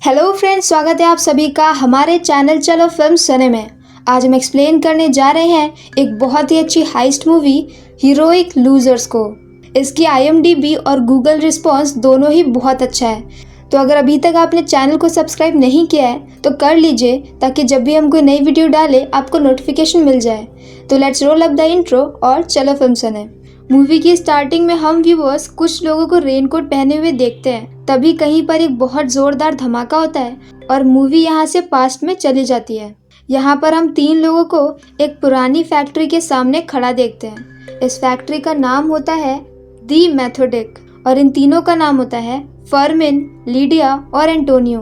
Hello friends, स्वागत है आप सभी का हमारे चैनल चलो फिल्म सुने में। आज हम एक्सप्लेन करने जा रहे हैं एक बहुत ही अच्छी हाइस्ट मूवी हीरोइक लूजर्स को। इसकी IMDb और गूगल रिस्पॉन्स दोनों ही बहुत अच्छा है। तो अगर अभी तक आपने चैनल को सब्सक्राइब नहीं किया है तो कर लीजिए, ताकि जब भी हम कोई नई वीडियो डालें आपको नोटिफिकेशन मिल जाए। तो let's roll up the intro और चलो फिल्म सुने। मूवी की स्टार्टिंग में हम व्यूअर्स कुछ लोगों को रेनकोट पहने हुए देखते हैं। तभी कहीं पर एक बहुत जोरदार धमाका होता है और मूवी यहाँ से पास्ट में चली जाती है। यहाँ पर हम 3 लोगों को एक पुरानी फैक्ट्री के सामने खड़ा देखते हैं। इस फैक्ट्री का नाम होता है दी मेथोडिक और इन तीनों का नाम होता है फर्मिन, लीडिया और एंटोनियो।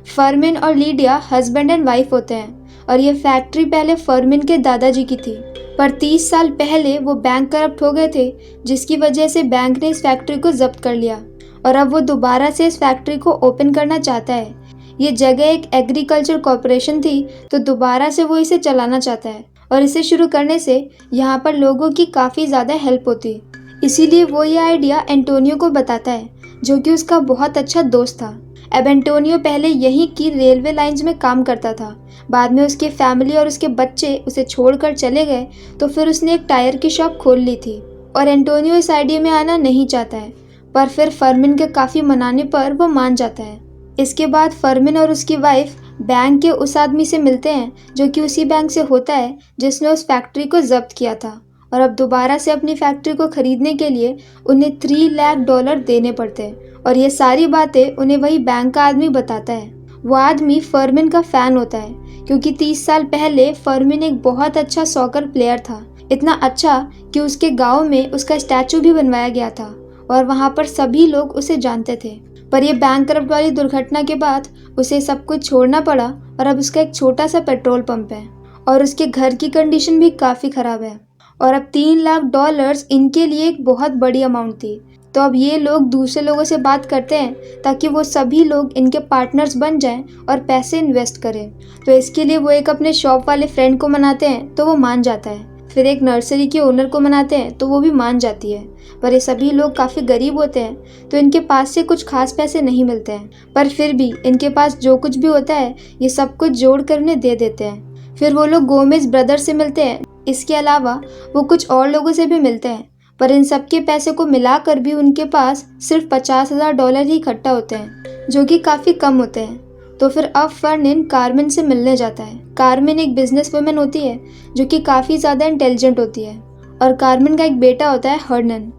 फर्मिन और लीडिया हस्बैंड एंड वाइफ होते हैं और ये फैक्ट्री पहले फर्मिन के दादाजी की थी, पर 30 साल पहले वो बैंक करप्ट हो गए थे, जिसकी वजह से बैंक ने इस फैक्ट्री को जब्त कर लिया और अब वो दोबारा से इस फैक्ट्री को ओपन करना चाहता है। ये जगह एक एग्रीकल्चर कॉर्पोरेशन थी, तो दोबारा से वो इसे चलाना चाहता है और इसे शुरू करने से यहाँ पर लोगों की काफ़ी ज़्यादा हेल्प होती। इसीलिए वो ये आइडिया एंटोनियो को बताता है, जो कि उसका बहुत अच्छा दोस्त था। अब एंटोनियो पहले यहीं की रेलवे लाइंस में काम करता था। बाद में उसकी फैमिली और उसके बच्चे उसे छोड़कर चले गए, तो फिर उसने एक टायर की शॉप खोल ली थी और एंटोनियो इस आइडिया में आना नहीं चाहता है, पर फिर फर्मिन के काफ़ी मनाने पर वो मान जाता है। इसके बाद फर्मिन और उसकी वाइफ बैंक के उस आदमी से मिलते हैं, जो कि उसी बैंक से होता है जिसने उस फैक्ट्री को जब्त किया था, और अब दोबारा से अपनी फैक्ट्री को खरीदने के लिए उन्हें $3 लाख देने पड़ते हैं। और ये सारी बातें उन्हें वही बैंक का आदमी बताता है। वो आदमी फर्मिन का फ़ैन होता है, क्योंकि 30 साल पहले फर्मिन एक बहुत अच्छा सॉकर प्लेयर था, इतना अच्छा कि उसके गांव में उसका स्टैचू भी बनवाया गया था और वहां पर सभी लोग उसे जानते थे। पर यह बैंक करप्ट वाली दुर्घटना के बाद उसे सब कुछ छोड़ना पड़ा और अब उसका एक छोटा सा पेट्रोल पंप है और उसके घर की कंडीशन भी काफ़ी ख़राब है। और अब $3 लाख इनके लिए एक बहुत बड़ी अमाउंट थी। तो अब ये लोग दूसरे लोगों से बात करते हैं ताकि वो सभी लोग इनके पार्टनर्स बन जाएं और पैसे इन्वेस्ट करें। तो इसके लिए वो एक अपने शॉप वाले फ्रेंड को मनाते हैं, तो वो मान जाता है। फिर एक नर्सरी के ओनर को मनाते हैं, तो वो भी मान जाती है। पर ये सभी लोग काफ़ी गरीब होते हैं, तो इनके पास से कुछ खास पैसे नहीं मिलते हैं, पर फिर भी इनके पास जो कुछ भी होता है ये सब कुछ जोड़ कर उन्हें दे देते हैं। फिर वो लोग गोमेज ब्रदर से मिलते हैं। इसके अलावा वो कुछ और लोगों से भी मिलते हैं, पर इन सब के पैसे को मिलाकर भी उनके पास सिर्फ $50,000 ही इकट्ठा होते हैं, जो कि काफ़ी कम होते हैं। तो फिर अब फर्निन कार्मेन से मिलने जाता है। कार्मेन एक बिजनेस वुमेन होती है, जो कि काफ़ी ज़्यादा इंटेलिजेंट होती है, और कार्मेन का एक बेटा होता है हर्नन।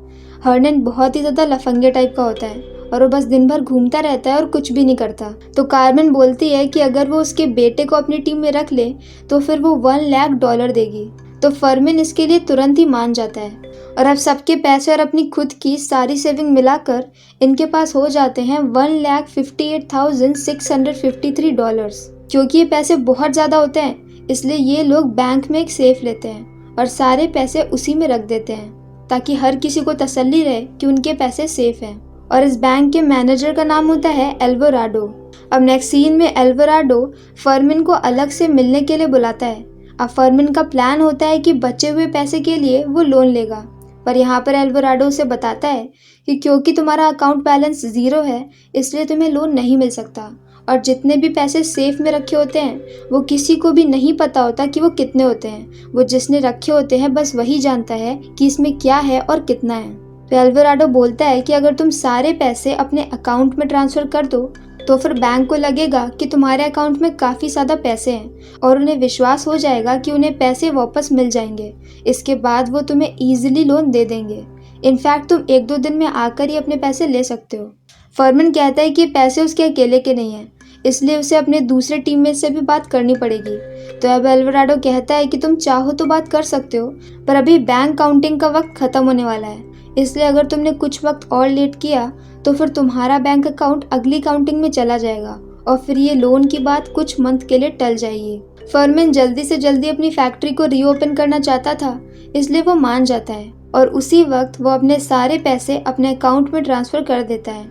हर्नन बहुत ही ज़्यादा लफंगे टाइप का होता है और वो बस दिन भर घूमता रहता है और कुछ भी नहीं करता। तो कार्मेन बोलती है कि अगर वो उसके बेटे को अपनी टीम में रख ले तो फिर वो $1 लाख देगी। तो फर्मिन इसके लिए तुरंत ही मान जाता है और अब सबके पैसे और अपनी खुद की सारी सेविंग मिलाकर इनके पास हो जाते हैं $1,58,653। क्योंकि ये पैसे बहुत ज़्यादा होते हैं, इसलिए ये लोग बैंक में एक सेफ लेते हैं और सारे पैसे उसी में रख देते हैं, ताकि हर किसी को तसल्ली रहे कि उनके पैसे सेफ हैं। और इस बैंक के मैनेजर का नाम होता है एल्वोराडो। अब नेक्स्ट सीन में एल्वोराडो फर्मिन को अलग से मिलने के लिए बुलाता है। अब फर्मिन का प्लान होता है कि बचे हुए पैसे के लिए वो लोन लेगा, पर यहाँ पर एल्वोराडो उसे बताता है कि क्योंकि तुम्हारा अकाउंट बैलेंस 0 है, इसलिए तुम्हें लोन नहीं मिल सकता, और जितने भी पैसे सेफ में रखे होते हैं वो किसी को भी नहीं पता होता कि वो कितने होते हैं। वो जिसने रखे होते हैं बस वही जानता है कि इसमें क्या है और कितना है। तो एल्वोराडो बोलता है कि अगर तुम सारे पैसे अपने अकाउंट में ट्रांसफ़र कर दो तो फिर बैंक को लगेगा कि तुम्हारे अकाउंट में काफ़ी ज़्यादा पैसे हैं और उन्हें विश्वास हो जाएगा कि उन्हें पैसे वापस मिल जाएंगे। इसके बाद वो तुम्हें ईजिली लोन दे देंगे। इनफैक्ट तुम 1-2 दिन में आकर ही अपने पैसे ले सकते हो। फर्मिन कहता है कि पैसे उसके अकेले के नहीं हैं, इसलिए उसे अपने दूसरे टीममेट से भी बात करनी पड़ेगी। तो अब एल्वोराडो कहता है कि तुम चाहो तो बात कर सकते हो, पर अभी बैंक काउंटिंग का वक्त ख़त्म होने वाला है, इसलिए अगर तुमने कुछ वक्त और लेट किया तो फिर तुम्हारा बैंक अकाउंट अगली काउंटिंग में चला जाएगा और फिर ये लोन की बात कुछ मंथ के लिए टल जाएगी। फर्मिन जल्दी से जल्दी अपनी फैक्ट्री को रीओपन करना चाहता था, इसलिए वो मान जाता है और उसी वक्त वो अपने सारे पैसे अपने अकाउंट में ट्रांसफ़र कर देता है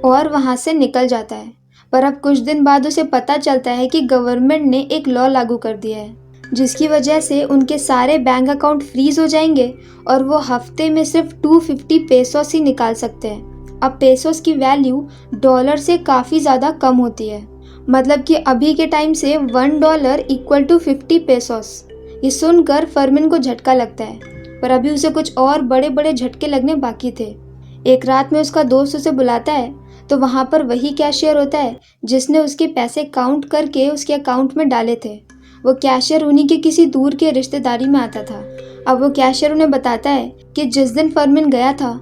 और वहाँ से निकल जाता है। पर अब कुछ दिन बाद उसे पता चलता है कि गवर्नमेंट ने एक लॉ लागू कर दिया है, जिसकी वजह से उनके सारे बैंक अकाउंट फ्रीज हो जाएंगे और वो हफ्ते में सिर्फ 250 पेसोस ही निकाल सकते हैं। अब पेसोस की वैल्यू डॉलर से काफ़ी ज़्यादा कम होती है मतलब कि अभी के टाइम से $1 इक्वल टू 50 पेसोस। ये सुनकर फरमिन को झटका लगता है, पर अभी उसे कुछ और बड़े बड़े झटके लगने बाकी थे। एक रात में उसका दोस्त उसे बुलाता है, तो वहाँ पर वही कैशियर होता है जिसने उसके पैसे काउंट करके उसके अकाउंट में डाले थे। वो कैशियर उन्हीं के किसी दूर के रिश्तेदारी में आता था। अब वो कैशियर उन्हें बताता है कि जिस दिन फरमिन गया था,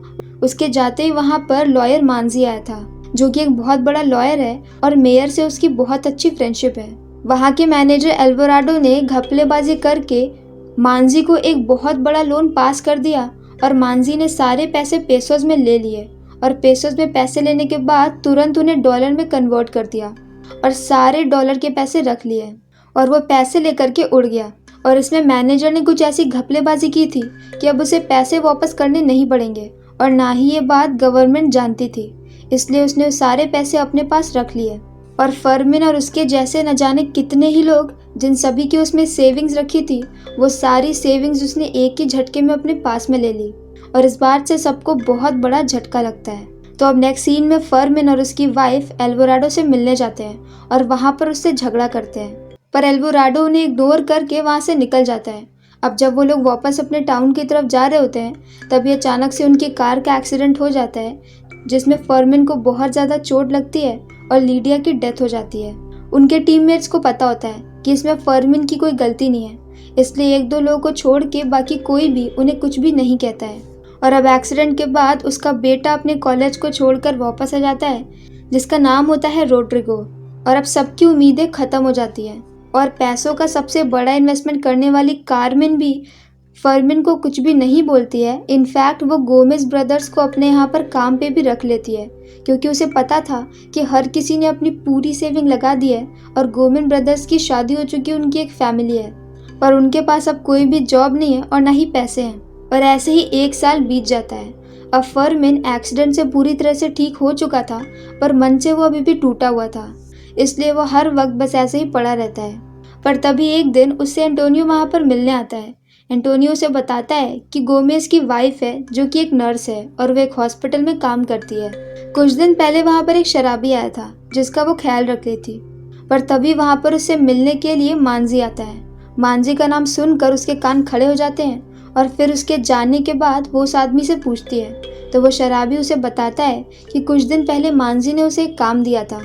उसके जाते ही वहाँ पर लॉयर मांजी आया था, जो कि एक बहुत बड़ा लॉयर है और मेयर से उसकी बहुत अच्छी फ्रेंडशिप है। वहाँ के मैनेजर एल्वोराडो ने घपलेबाजी करके मांजी को एक बहुत बड़ा लोन पास कर दिया और मांजी ने सारे पैसे पेसोस में ले लिए और पेसोस में पैसे लेने के बाद तुरंत उन्हें डॉलर में कन्वर्ट कर दिया और सारे डॉलर के पैसे रख लिए और वो पैसे लेकर के उड़ गया। और इसमें मैनेजर ने कुछ ऐसी घपलेबाजी की थी कि अब उसे पैसे वापस करने नहीं पड़ेंगे और ना ही ये बात गवर्नमेंट जानती थी, इसलिए उसने सारे पैसे अपने पास रख लिए। और फरमिन और उसके जैसे न जाने कितने ही लोग जिन सभी की उसमें सेविंग्स रखी थी, वो सारी सेविंग्स उसने एक ही झटके में अपने पास में ले ली और इस बात से सबको बहुत बड़ा झटका लगता है। तो अब नेक्स्ट सीन में फरमिन और उसकी वाइफ एल्वोराडो से मिलने जाते हैं और वहाँ पर उससे झगड़ा करते हैं, पर एल्वोराडो उन्हें इग्नोर करके वहाँ से निकल जाता है। अब जब वो लोग वापस अपने टाउन की तरफ जा रहे होते हैं, तभी अचानक से उनकी कार का एक्सीडेंट हो जाता है, जिसमें फरमिन को बहुत ज़्यादा चोट लगती है और लीडिया की डेथ हो जाती है। उनके टीममेट्स को पता होता है कि इसमें फरमिन की कोई गलती नहीं है, इसलिए एक दो लोगों को छोड़ के बाकी कोई भी उन्हें कुछ भी नहीं कहता है। और अब एक्सीडेंट के बाद उसका बेटा अपने कॉलेज को छोड़कर वापस आ जाता है, जिसका नाम होता है रोड्रिगो। और अब सबकी उम्मीदें ख़त्म हो जाती हैं और पैसों का सबसे बड़ा इन्वेस्टमेंट करने वाली कारमेन भी फरमिन को कुछ भी नहीं बोलती है। इनफैक्ट वो गोमेज ब्रदर्स को अपने यहाँ पर काम पे भी रख लेती है, क्योंकि उसे पता था कि हर किसी ने अपनी पूरी सेविंग लगा दी है और गोमेज ब्रदर्स की शादी हो चुकी है, उनकी एक फैमिली है, पर उनके पास अब कोई भी जॉब नहीं है और ना ही पैसे हैं। और ऐसे ही 1 साल बीत जाता है। अब फरमिन एक्सीडेंट से पूरी तरह से ठीक हो चुका था, पर मन से वो अभी भी टूटा हुआ था, इसलिए वो हर वक्त बस ऐसे ही पड़ा रहता है। पर तभी एक दिन उससे एंटोनियो वहाँ पर मिलने आता है। एंटोनियो से बताता है कि गोमेज की वाइफ है, जो कि एक नर्स है और वो एक हॉस्पिटल में काम करती है। कुछ दिन पहले वहाँ पर एक शराबी आया था जिसका वो ख्याल रख रही थी, पर तभी वहाँ पर उससे मिलने के लिए मांजी आता है। मांजी का नाम सुनकर उसके कान खड़े हो जाते हैं और फिर उसके जाने के बाद वो उस आदमी से पूछती है, तो वो शराबी उसे बताता है कि कुछ दिन पहले मांजी ने उसे एक काम दिया था।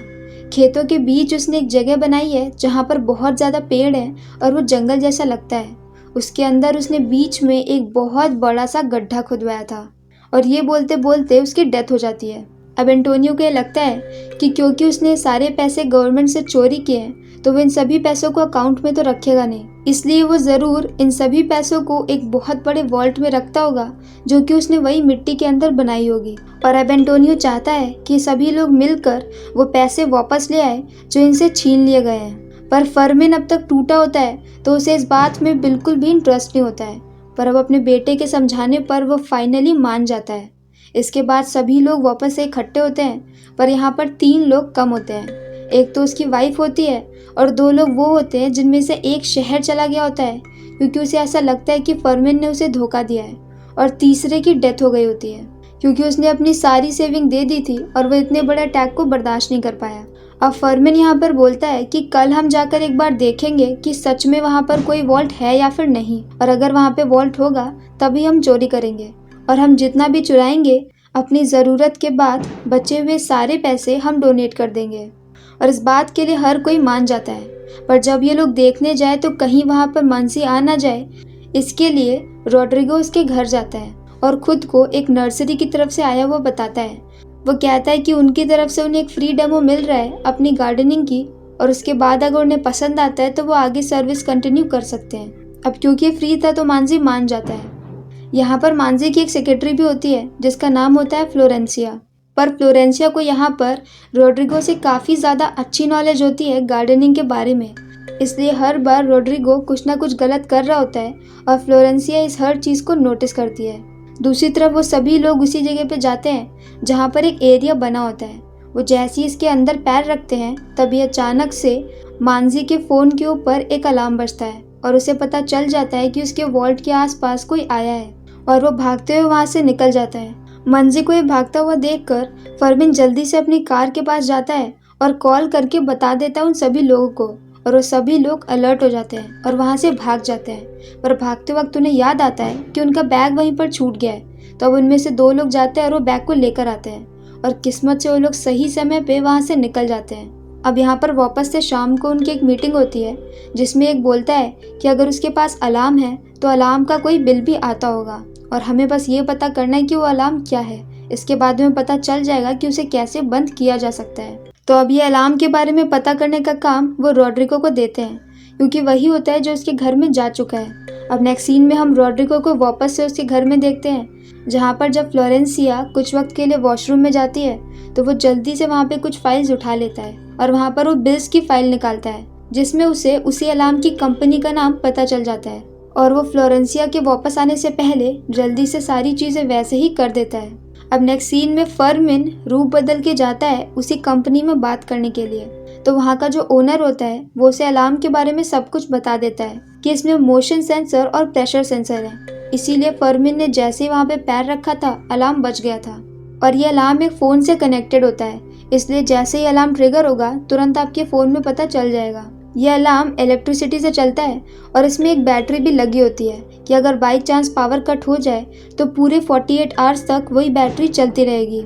खेतों के बीच उसने एक जगह बनाई है जहाँ पर बहुत ज़्यादा पेड़ है और वो जंगल जैसा लगता है। उसके अंदर उसने बीच में एक बहुत बड़ा सा गड्ढा खुदवाया था और ये बोलते बोलते उसकी डेथ हो जाती है। अब एंटोनियो को ये लगता है कि क्योंकि उसने सारे पैसे गवर्नमेंट से चोरी किए हैं, तो वो इन सभी पैसों को अकाउंट में तो रखेगा नहीं, इसलिए वो ज़रूर इन सभी पैसों को एक बहुत बड़े वॉल्ट में रखता होगा, जो कि उसने वही मिट्टी के अंदर बनाई होगी। और अब एंटोनियो चाहता है कि सभी लोग मिलकर वो पैसे वापस ले आए जो इनसे छीन लिए गए हैं। पर फरमिन अब तक टूटा होता है, तो उसे इस बात में बिल्कुल भी इंटरेस्ट नहीं होता है, पर अब अपने बेटे के समझाने पर वो फाइनली मान जाता है। इसके बाद सभी लोग वापस से इकट्ठे होते हैं, पर यहाँ पर 3 लोग कम होते हैं। एक तो उसकी वाइफ होती है और 2 लोग वो होते हैं जिनमें से एक शहर चला गया होता है, क्योंकि उसे ऐसा लगता है कि फरमिन ने उसे धोखा दिया है, और तीसरे की डेथ हो गई होती है, क्योंकि उसने अपनी सारी सेविंग दे दी थी और वो इतने बड़े अटैक को बर्दाश्त नहीं कर पाया। अब फरमिन यहाँ पर बोलता है कि कल हम जाकर एक बार देखेंगे कि सच में वहाँ पर कोई वॉल्ट है या फिर नहीं, और अगर वहाँ पे वॉल्ट होगा तभी हम चोरी करेंगे और हम जितना भी चुराएंगे अपनी ज़रूरत के बाद बचे हुए सारे पैसे हम डोनेट कर देंगे। और इस बात के लिए हर कोई मान जाता है, पर जब ये लोग देखने जाए तो कहीं वहाँ पर मांसी आ ना जाए, इसके लिए रोड्रिगो उसके घर जाता है और खुद को एक नर्सरी की तरफ से आया हुआ बताता है। वो कहता है कि उनकी तरफ से उन्हें एक फ्री डेमो मिल रहा है अपनी गार्डनिंग की, और उसके बाद अगर उन्हें पसंद आता है तो वो आगे सर्विस कंटिन्यू कर सकते हैं। अब क्योंकि फ्री था तो मांजी मान जाता है। यहाँ पर मांजी की एक सेक्रेटरी भी होती है जिसका नाम होता है फ्लोरेंसिया, पर फ्लोरेंसिया को यहाँ पर रोड्रिगो से काफ़ी ज़्यादा अच्छी नॉलेज होती है गार्डनिंग के बारे में, इसलिए हर बार रोड्रिगो कुछ ना कुछ गलत कर रहा होता है और फ्लोरेंसिया इस हर चीज़ को नोटिस करती है। दूसरी तरफ वो सभी लोग उसी जगह पे जाते हैं जहाँ पर एक एरिया बना होता है। वो जैसे ही इसके अंदर पैर रखते हैं तभी अचानक से मांजी के फ़ोन के ऊपर एक अलार्म बजता है और उसे पता चल जाता है कि उसके वॉल्ट के आसपास कोई आया है, और वो भागते हुए वहाँ से निकल जाता है। मांजी को ये भागता हुआ देखकर फरमिन जल्दी से अपनी कार के पास जाता है और कॉल करके बता देता है उन सभी लोगों को, और वो सभी लोग अलर्ट हो जाते हैं और वहाँ से भाग जाते हैं। पर भागते वक्त उन्हें याद आता है कि उनका बैग वहीं पर छूट गया है। तो अब उनमें से 2 लोग जाते हैं और वो बैग को लेकर आते हैं, और किस्मत से वो लोग सही समय पे वहाँ से निकल जाते हैं। अब यहाँ पर वापस से शाम को उनकी एक मीटिंग होती है, जिसमें एक बोलता है कि अगर उसके पास अलार्म है तो अलार्म का कोई बिल भी आता होगा, और हमें बस ये पता करना है कि वो अलार्म क्या है। इसके बाद में पता चल जाएगा कि उसे कैसे बंद किया जा सकता है। तो अब ये अलार्म के बारे में पता करने का काम वो रॉड्रिगो को देते हैं, क्योंकि वही होता है जो उसके घर में जा चुका है। अब नेक्स्ट सीन में हम रॉड्रिगो को वापस से उसके घर में देखते हैं, जहाँ पर जब फ्लोरेंसिया कुछ वक्त के लिए वॉशरूम में जाती है तो वो जल्दी से वहाँ पे कुछ फाइल्स उठा लेता है, और वहाँ पर वो बिल्स की फाइल निकालता है, जिसमें उसे उसी अलार्म की कंपनी का नाम पता चल जाता है, और वो फ्लोरेंसिया के वापस आने से पहले जल्दी से सारी चीज़ें वैसे ही कर देता है। अब नेक्स्ट सीन में फर्मिन रूप बदल के जाता है उसी कंपनी में बात करने के लिए। तो वहाँ का जो ओनर होता है वो उसे अलार्म के बारे में सब कुछ बता देता है कि इसमें मोशन सेंसर और प्रेशर सेंसर है, इसीलिए फर्मिन ने जैसे ही वहाँ पे पैर रखा था अलार्म बज गया था। और ये अलार्म एक फ़ोन से कनेक्टेड होता है, इसलिए जैसे ही अलार्म ट्रिगर होगा तुरंत आपके फ़ोन में पता चल जाएगा। यह अलार्म इलेक्ट्रिसिटी से चलता है, और इसमें एक बैटरी भी लगी होती है कि अगर बाई चांस पावर कट हो जाए तो पूरे 48 आवर्स तक वही बैटरी चलती रहेगी।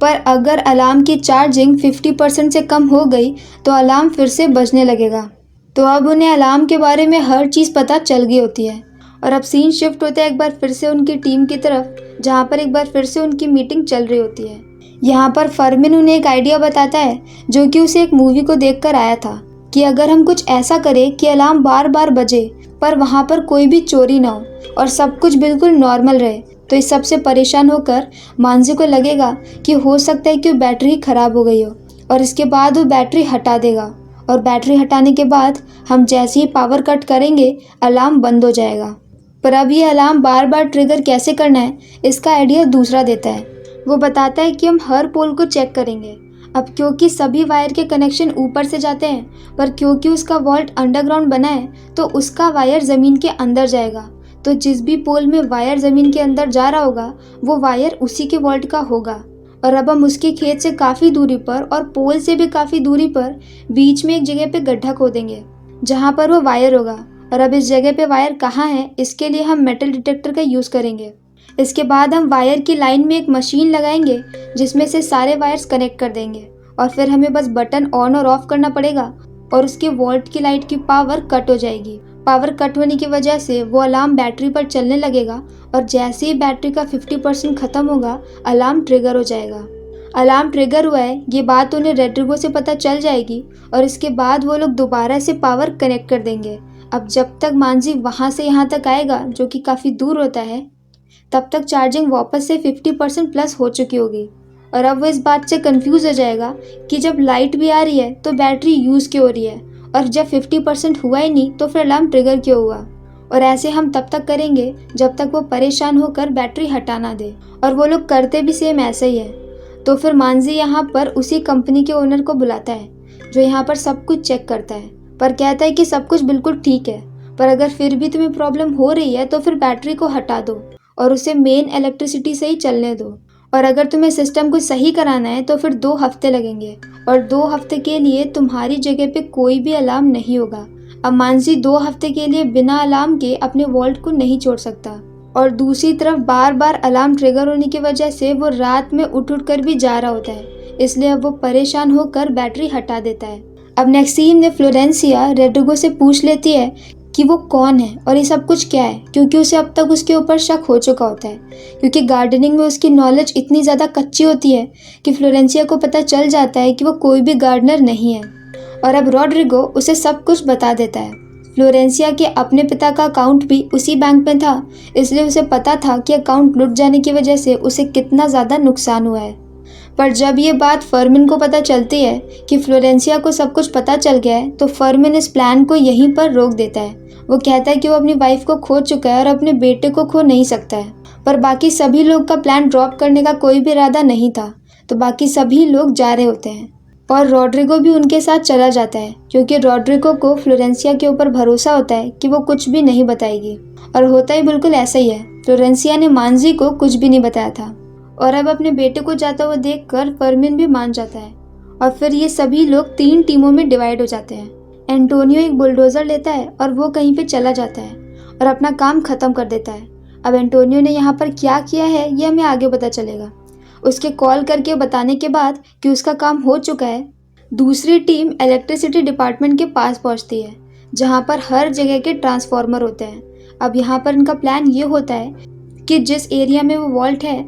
पर अगर अलार्म की चार्जिंग 50% से कम हो गई तो अलार्म फिर से बजने लगेगा। तो अब उन्हें अलार्म के बारे में हर चीज़ पता चल गई होती है। और अब सीन शिफ्ट होता है एक बार फिर से उनकी टीम की तरफ, जहाँ पर एक बार फिर से उनकी मीटिंग चल रही होती है। यहाँ पर फर्मिन उन्हें एक आइडिया बताता है जो कि उसे एक मूवी को देखकर आया था, कि अगर हम कुछ ऐसा करें कि अलार्म बार बार बजे पर वहाँ पर कोई भी चोरी ना हो और सब कुछ बिल्कुल नॉर्मल रहे, तो इस सबसे परेशान होकर मांझी को लगेगा कि हो सकता है कि वो बैटरी ख़राब हो गई हो, और इसके बाद वो बैटरी हटा देगा, और बैटरी हटाने के बाद हम जैसे ही पावर कट करेंगे अलार्म बंद हो जाएगा। पर अब ये अलार्म बार बार ट्रिगर कैसे करना है इसका आइडिया दूसरा देता है। वो बताता है कि हम हर पोल को चेक करेंगे। अब क्योंकि सभी वायर के कनेक्शन ऊपर से जाते हैं, पर क्योंकि उसका वॉल्ट अंडरग्राउंड बना है तो उसका वायर ज़मीन के अंदर जाएगा। तो जिस भी पोल में वायर ज़मीन के अंदर जा रहा होगा वो वायर उसी के वॉल्ट का होगा। और अब हम उसके खेत से काफ़ी दूरी पर और पोल से भी काफ़ी दूरी पर बीच में एक जगह पे गड्ढा खोदेंगे जहाँ पर वो वायर होगा। और अब इस जगह पे वायर कहाँ है इसके लिए हम मेटल डिटेक्टर का यूज़ करेंगे। इसके बाद हम वायर की लाइन में एक मशीन लगाएंगे जिसमें से सारे वायर्स कनेक्ट कर देंगे, और फिर हमें बस बटन ऑन और ऑफ करना पड़ेगा और उसके वोल्ट की लाइट की पावर कट हो जाएगी। पावर कट होने की वजह से वो अलार्म बैटरी पर चलने लगेगा, और जैसे ही बैटरी का 50% ख़त्म होगा अलार्म ट्रिगर हो जाएगा। अलार्म ट्रिगर हुआ है ये बात उन्हें रॉड्रिगो से पता चल जाएगी, और इसके बाद वो लोग दोबारा से पावर कनेक्ट कर देंगे। अब जब तक मांझी वहाँ से यहाँ तक आएगा जो कि काफ़ी दूर होता है, तब तक चार्जिंग वापस से 50% प्लस हो चुकी होगी। और अब वो इस बात से कंफ्यूज हो जाएगा कि जब लाइट भी आ रही है तो बैटरी यूज़ क्यों हो रही है, और जब 50% हुआ ही नहीं तो फिर अलार्म ट्रिगर क्यों हुआ। और ऐसे हम तब तक करेंगे जब तक वो परेशान होकर बैटरी हटा ना दे, और वो लोग करते भी सेम ऐसे ही है। तो फिर मांझी यहाँ पर उसी कंपनी के ओनर को बुलाता है जो यहाँ पर सब कुछ चेक करता है, पर कहता है कि सब कुछ बिल्कुल ठीक है, पर अगर फिर भी तुम्हें प्रॉब्लम हो रही है तो फिर बैटरी को हटा दो और उसे मेन इलेक्ट्रिसिटी से ही चलने दो, और अगर तुम्हें सिस्टम को सही कराना है तो फिर 2 हफ्ते लगेंगे, और 2 हफ्ते के लिए तुम्हारी जगह पे कोई भी अलार्म नहीं होगा। अब मांझी 2 हफ्ते के लिए बिना अलार्म के अपने वॉल्ट को नहीं छोड़ सकता, और दूसरी तरफ बार बार अलार्म ट्रिगर होने की वजह से वो रात में उठ कर भी जा रहा होता है, इसलिए अब वो परेशान होकर बैटरी हटा देता है। अब नेक्स्ट सीन में फ्लोरेंसिया रॉड्रिगो से पूछ लेती है कि वो कौन है और ये सब कुछ क्या है, क्योंकि उसे अब तक उसके ऊपर शक हो चुका होता है, क्योंकि गार्डनिंग में उसकी नॉलेज इतनी ज़्यादा कच्ची होती है कि फ्लोरेंसिया को पता चल जाता है कि वो कोई भी गार्डनर नहीं है। और अब रॉड्रिगो उसे सब कुछ बता देता है। फ्लोरेंसिया के अपने पिता का अकाउंट भी उसी बैंक में था, इसलिए उसे पता था कि अकाउंट लुट जाने की वजह से उसे कितना ज़्यादा नुकसान हुआ है। पर जब ये बात फर्मिन को पता चलती है कि फ्लोरेंसिया को सब कुछ पता चल गया है, तो फर्मिन इस प्लान को यहीं पर रोक देता है। वो कहता है कि वो अपनी वाइफ को खो चुका है और अपने बेटे को खो नहीं सकता है। पर बाकी सभी लोग का प्लान ड्रॉप करने का कोई भी इरादा नहीं था, तो बाकी सभी लोग जा रहे होते हैं और रॉड्रिगो भी उनके साथ चला जाता है, क्योंकि रॉड्रिगो को फ्लोरेंसिया के ऊपर भरोसा होता है कि वो कुछ भी नहीं बताएगी। और होता ही बिल्कुल ऐसा ही है। फ्लोरेंसिया ने मांझी को कुछ भी नहीं बताया था, और अब अपने बेटे को जाता हुआ देखकर फर्मिन भी मान जाता है और फिर ये सभी लोग 3 टीमों में डिवाइड हो जाते हैं। एंटोनियो एक बुलडोज़र लेता है और वो कहीं पे चला जाता है और अपना काम ख़त्म कर देता है। अब एंटोनियो ने यहाँ पर क्या किया है ये हमें आगे पता चलेगा। उसके कॉल करके बताने के बाद कि उसका काम हो चुका है, दूसरी टीम इलेक्ट्रिसिटी डिपार्टमेंट के पास पहुँचती है जहाँ पर हर जगह के ट्रांसफार्मर होते हैं। अब यहाँ पर इनका प्लान ये होता है कि जिस एरिया में वो वॉल्ट है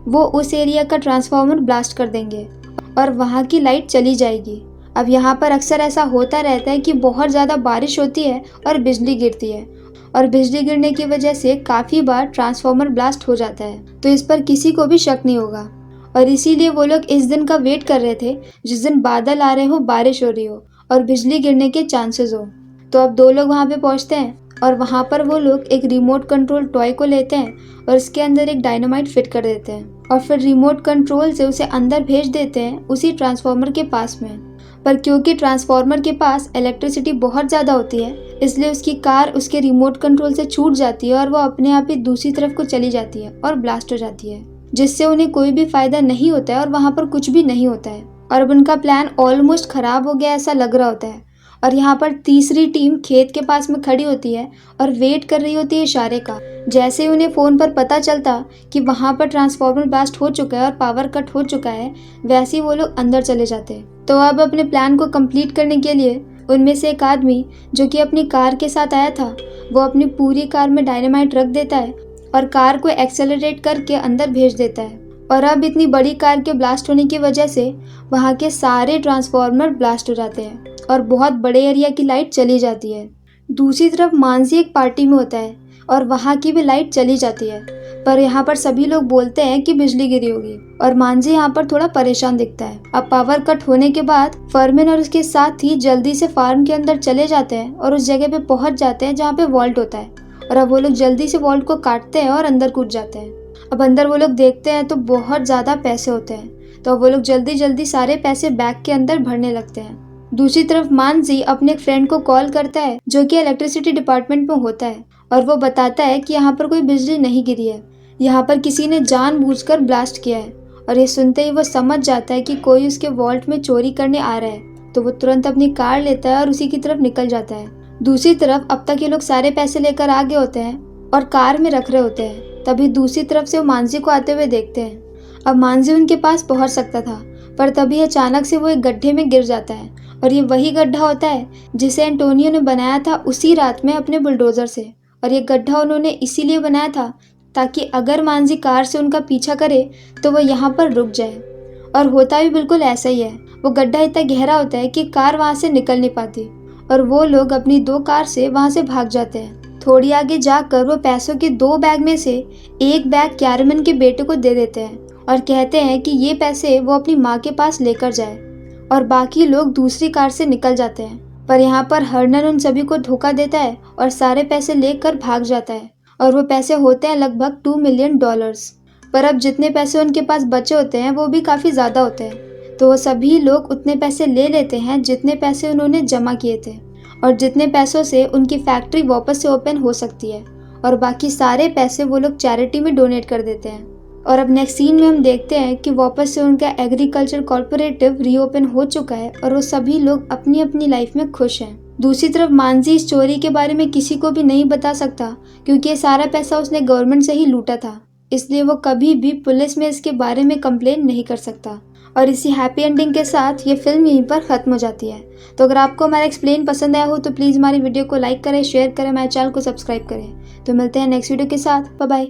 वो उस एरिया का ट्रांसफार्मर ब्लास्ट कर देंगे और वहाँ की लाइट चली जाएगी। अब यहाँ पर अक्सर ऐसा होता रहता है कि बहुत ज़्यादा बारिश होती है और बिजली गिरती है और बिजली गिरने की वजह से काफ़ी बार ट्रांसफार्मर ब्लास्ट हो जाता है। तो इस पर किसी को भी शक नहीं होगा और इसीलिए वो लोग इस दिन का वेट कर रहे थे जिस दिन बादल आ रहे हो, बारिश हो रही हो और बिजली गिरने के चांसेस हो। तो अब 2 लोग वहाँ पे पहुँचते हैं और वहाँ पर वो लोग एक रिमोट कंट्रोल टॉय को लेते हैं और इसके अंदर एक डायनामाइट फिट कर देते हैं और फिर रिमोट कंट्रोल से उसे अंदर भेज देते हैं उसी ट्रांसफार्मर के पास में। पर क्योंकि ट्रांसफार्मर के पास इलेक्ट्रिसिटी बहुत ज़्यादा होती है इसलिए उसकी कार उसके रिमोट कंट्रोल से छूट जाती है और वो अपने आप ही दूसरी तरफ को चली जाती है और ब्लास्ट हो जाती है, जिससे उन्हें कोई भी फायदा नहीं होता है और वहाँ पर कुछ भी नहीं होता है और अब उनका प्लान ऑलमोस्ट ख़राब हो गया ऐसा लग रहा होता है। और यहाँ पर तीसरी टीम खेत के पास में खड़ी होती है और वेट कर रही होती है इशारे का। जैसे ही उन्हें फ़ोन पर पता चलता कि वहाँ पर ट्रांसफार्मर ब्लास्ट हो चुका है और पावर कट हो चुका है, वैसे ही वो लोग अंदर चले जाते हैं। तो अब अपने प्लान को कंप्लीट करने के लिए उनमें से एक आदमी जो कि अपनी कार के साथ आया था वो अपनी पूरी कार में डायनामाइट रख देता है और कार को एक्सेलरेट करके अंदर भेज देता है। और अब इतनी बड़ी कार के ब्लास्ट होने की वजह से वहाँ के सारे ट्रांसफार्मर ब्लास्ट हो जाते हैं और बहुत बड़े एरिया की लाइट चली जाती है। दूसरी तरफ मानसी एक पार्टी में होता है और वहाँ की भी लाइट चली जाती है, पर यहाँ पर सभी लोग बोलते हैं कि बिजली गिरी होगी और मानसी यहाँ पर थोड़ा परेशान दिखता है। अब पावर कट होने के बाद फरमिन और उसके साथी जल्दी से फार्म के अंदर चले जाते हैं और उस जगह पे पहुंच जाते हैं जहाँ पे वॉल्ट होता है और अब वो लोग जल्दी से वॉल्ट को काटते हैं और अंदर कूद जाते हैं। अब अंदर वो लोग देखते हैं तो बहुत ज़्यादा पैसे होते हैं, तो वो लोग जल्दी जल्दी सारे पैसे बैग के अंदर भरने लगते हैं। दूसरी तरफ मानसी अपने एक फ्रेंड को कॉल करता है जो कि इलेक्ट्रिसिटी डिपार्टमेंट में होता है और वो बताता है कि यहाँ पर कोई बिजली नहीं गिरी है, यहाँ पर किसी ने जानबूझकर ब्लास्ट किया है। और ये सुनते ही वो समझ जाता है कि कोई उसके वॉल्ट में चोरी करने आ रहा है, तो वो तुरंत अपनी कार लेता है और उसी की तरफ निकल जाता है। दूसरी तरफ अब तक ये लोग सारे पैसे लेकर आगे होते हैं और कार में रख रहे होते हैं, तभी दूसरी तरफ से वो मानसी को आते हुए देखते हैं। अब मानसी उनके पास पहुंच सकता था, पर तभी अचानक से वो एक गड्ढे में गिर जाता है और ये वही गड्ढा होता है जिसे एंटोनियो ने बनाया था उसी रात में अपने बुलडोज़र से। और ये गड्ढा उन्होंने इसीलिए बनाया था ताकि अगर मानसी कार से उनका पीछा करे तो वो यहाँ पर रुक जाए। और होता भी बिल्कुल ऐसा ही है। वो गड्ढा इतना गहरा होता है कि कार वहाँ से निकल नहीं पाती और वो लोग अपनी 2 कार से वहाँ से भाग जाते हैं। थोड़ी आगे जाकर वो पैसों के 2 बैग में से एक बैग कैरमन के बेटे को दे देते हैं और कहते हैं कि ये पैसे वो अपनी माँ के पास लेकर जाए और बाकी लोग दूसरी कार से निकल जाते हैं। पर यहाँ पर हर्नन उन सभी को धोखा देता है और सारे पैसे लेकर भाग जाता है और वो पैसे होते हैं लगभग $2 मिलियन। पर अब जितने पैसे उनके पास बचे होते हैं वो भी काफ़ी ज़्यादा होते हैं, तो वो सभी लोग उतने पैसे ले लेते हैं जितने पैसे उन्होंने जमा किए थे और जितने पैसों से उनकी फैक्ट्री वापस से ओपन हो सकती है और बाकी सारे पैसे वो लोग चैरिटी में डोनेट कर देते हैं। और अब नेक्स्ट सीन में हम देखते हैं कि वापस से उनका एग्रीकल्चर कॉर्पोरेटिव रीओपन हो चुका है और वो सभी लोग अपनी अपनी लाइफ में खुश हैं। दूसरी तरफ मानसी इस चोरी के बारे में किसी को भी नहीं बता सकता क्योंकि ये सारा पैसा उसने गवर्नमेंट से ही लूटा था, इसलिए वो कभी भी पुलिस में इसके बारे में कंप्लेन नहीं कर सकता। और इसी हैप्पी एंडिंग के साथ ये फिल्म यहीं पर ख़त्म हो जाती है। तो अगर आपको हमारा एक्सप्लेन पसंद आया हो तो प्लीज़ हमारी वीडियो को लाइक करें, शेयर करें, हमारे चैनल को सब्सक्राइब करें। तो मिलते हैं नेक्स्ट वीडियो के साथ। Bye bye.